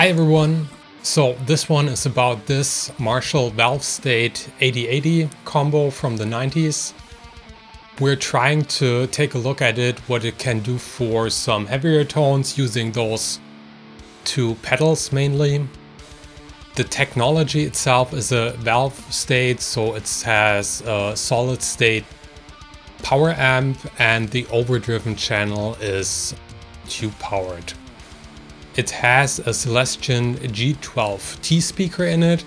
Hi everyone, so this one is about this Marshall Valvestate 8080 combo from the 90s. We're trying to take a look at it, what it can do for some heavier tones using those two pedals mainly. The technology itself is a Valvestate, so it has a solid state power amp and the overdriven channel is tube powered. It has a Celestion G12T speaker in it,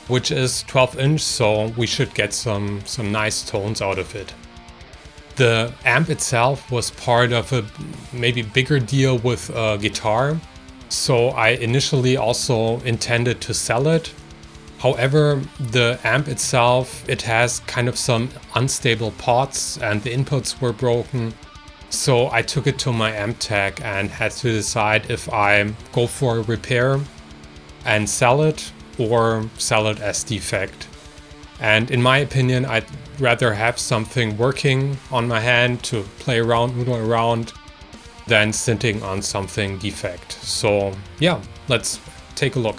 which is 12-inch, so we should get some nice tones out of it. The amp itself was part of a maybe bigger deal with a guitar, so I initially also intended to sell it. However, the amp itself, it has kind of some unstable pots and the inputs were broken. So I took it to my amp tech and had to decide if I go for a repair and sell it or sell it as defect. And in my opinion, I'd rather have something working on my hand to play around, noodle around, than sitting on something defect. So yeah, let's take a look.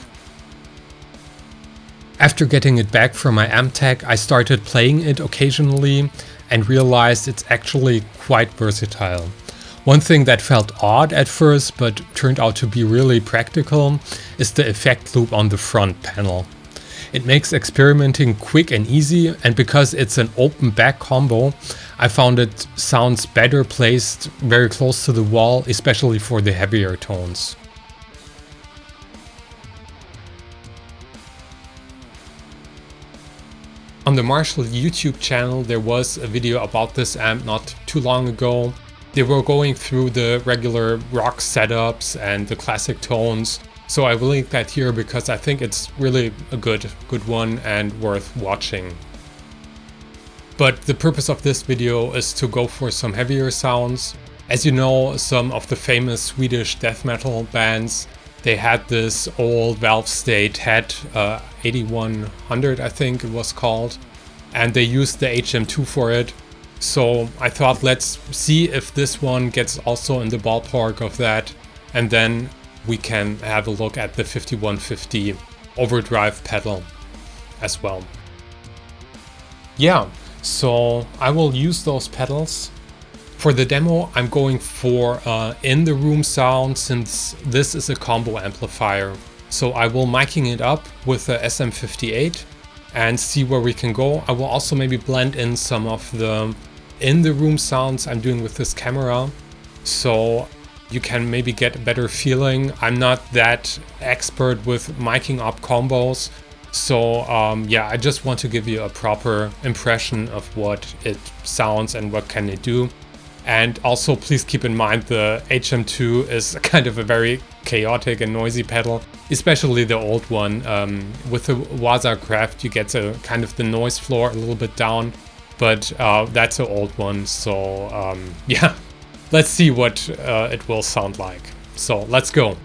After getting it back from my amp tech, I started playing it occasionally and realized it's actually quite versatile. One thing that felt odd at first but turned out to be really practical is the effect loop on the front panel. It makes experimenting quick and easy, and because it's an open back combo, I found it sounds better placed very close to the wall, especially for the heavier tones. On the Marshall YouTube channel there was a video about this amp not too long ago. They were going through the regular rock setups and the classic tones, so I will link that here because I think it's really a good one and worth watching. But the purpose of this video is to go for some heavier sounds. As you know, some of the famous Swedish death metal bands, they had this old Valvestate head, 8100 I think it was called, and they used the HM2 for it. So I thought let's see if this one gets also in the ballpark of that, and then we can have a look at the 5150 Overdrive pedal as well. Yeah, so I will use those pedals. For the demo, I'm going for in-the-room sound since this is a combo amplifier. So I will miking it up with the SM58 and see where we can go. I will also maybe blend in some of the in-the-room sounds I'm doing with this camera, so you can maybe get a better feeling. I'm not that expert with miking up combos, so yeah, I just want to give you a proper impression of what it sounds and what can it do. And also please keep in mind the HM2 is kind of a very chaotic and noisy pedal, especially the old one. With the Waza Craft you get a kind of the noise floor a little bit down, but that's an old one, so yeah, let's see what it will sound like. So let's go.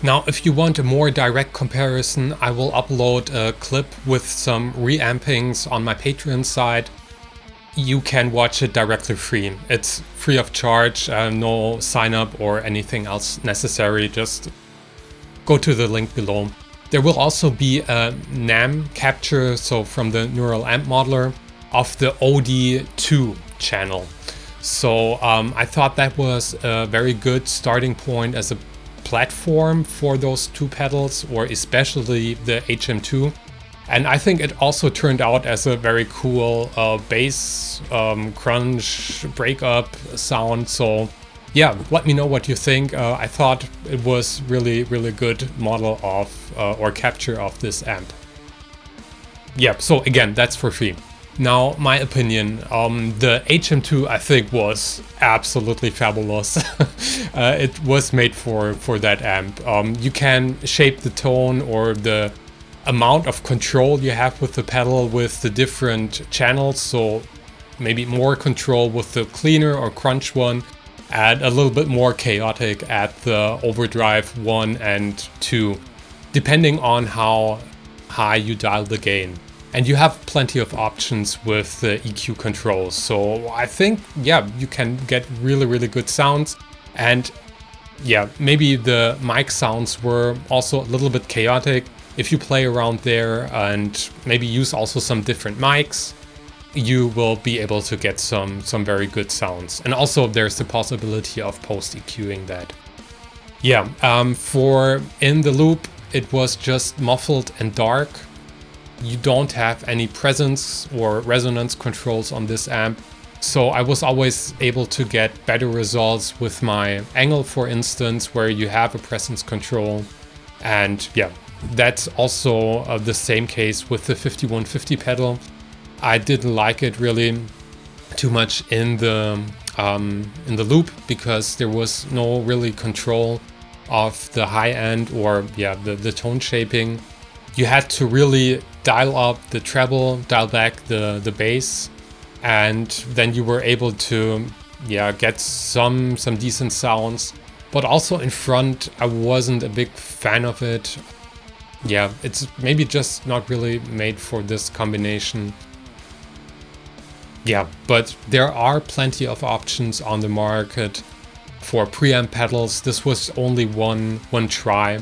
Now, if you want a more direct comparison, I will upload a clip with some reampings on my Patreon site. You can watch it directly free. It's free of charge, no sign up or anything else necessary. Just go to the link below. There will also be a NAM capture, so from the Neural Amp Modeler, of the OD2 channel. So I thought that was a very good starting point as a platform for those two pedals, or especially the HM2. And I think it also turned out as a very cool bass crunch breakup sound. So yeah, let me know what you think. I thought it was really good model of or capture of this amp. Yeah, so again, that's for free. Now, my opinion, the HM2 I think was absolutely fabulous. It was made for that amp. You can shape the tone or the amount of control you have with the pedal with the different channels. So maybe more control with the cleaner or crunch one, and a little bit more chaotic at the overdrive 1 and 2, depending on how high you dial the gain. And you have plenty of options with the EQ controls. So I think, yeah, you can get really good sounds. And yeah, maybe the mic sounds were also a little bit chaotic. If you play around there and maybe use also some different mics, you will be able to get some very good sounds. And also there's the possibility of post EQing that. Yeah, for in the loop, it was just muffled and dark. You don't have any presence or resonance controls on this amp. So I was always able to get better results with my angle, for instance, where you have a presence control. And yeah, that's also the same case with the 5150 pedal. I didn't like it really too much in the loop because there was no really control of the high end or yeah, the tone shaping. You had to really dial up the treble, dial back the bass, and then you were able to get some decent sounds. But also in front, I wasn't a big fan of it. Yeah, it's maybe just not really made for this combination. Yeah, but there are plenty of options on the market for preamp pedals. This was only one try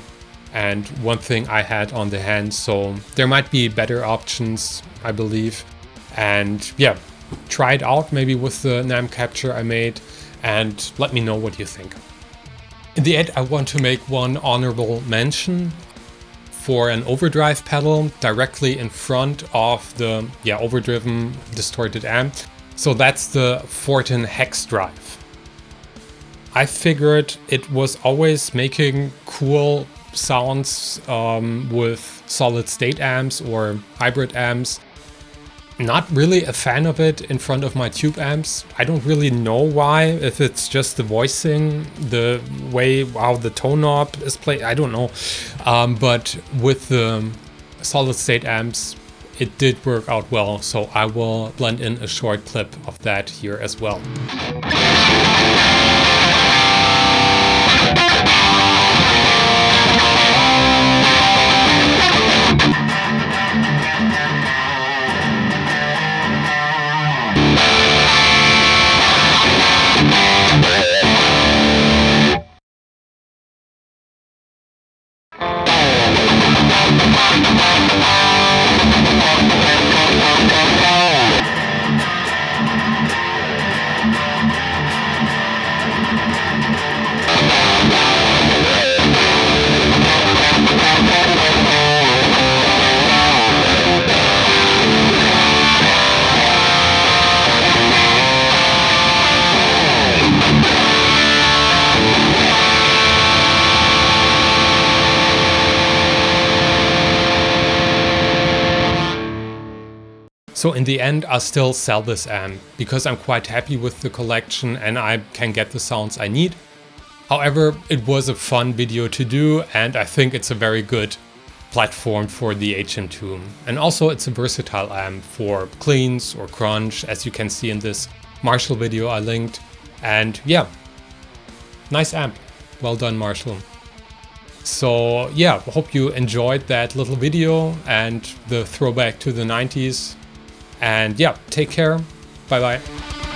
and one thing I had on the hand, so there might be better options, I believe. And yeah, try it out maybe with the NAM capture I made and let me know what you think. In the end, I want to make one honorable mention for an overdrive pedal directly in front of the overdriven distorted amp. So that's the Fortin HexDrive. I figured it was always making cool sounds with solid state amps or hybrid amps. Not really a fan of it in front of my tube amps. I don't really know why, if it's just the voicing, the way how the tone knob is played, I don't know. But with the solid state amps, it did work out well, so I will blend in a short clip of that here as well. So in the end, I'll still sell this amp because I'm quite happy with the collection and I can get the sounds I need. However, it was a fun video to do and I think it's a very good platform for the HM2. And also it's a versatile amp for cleans or crunch, as you can see in this Marshall video I linked. And yeah, nice amp. Well done, Marshall. So yeah, hope you enjoyed that little video and the throwback to the 90s. And yeah, take care. Bye bye.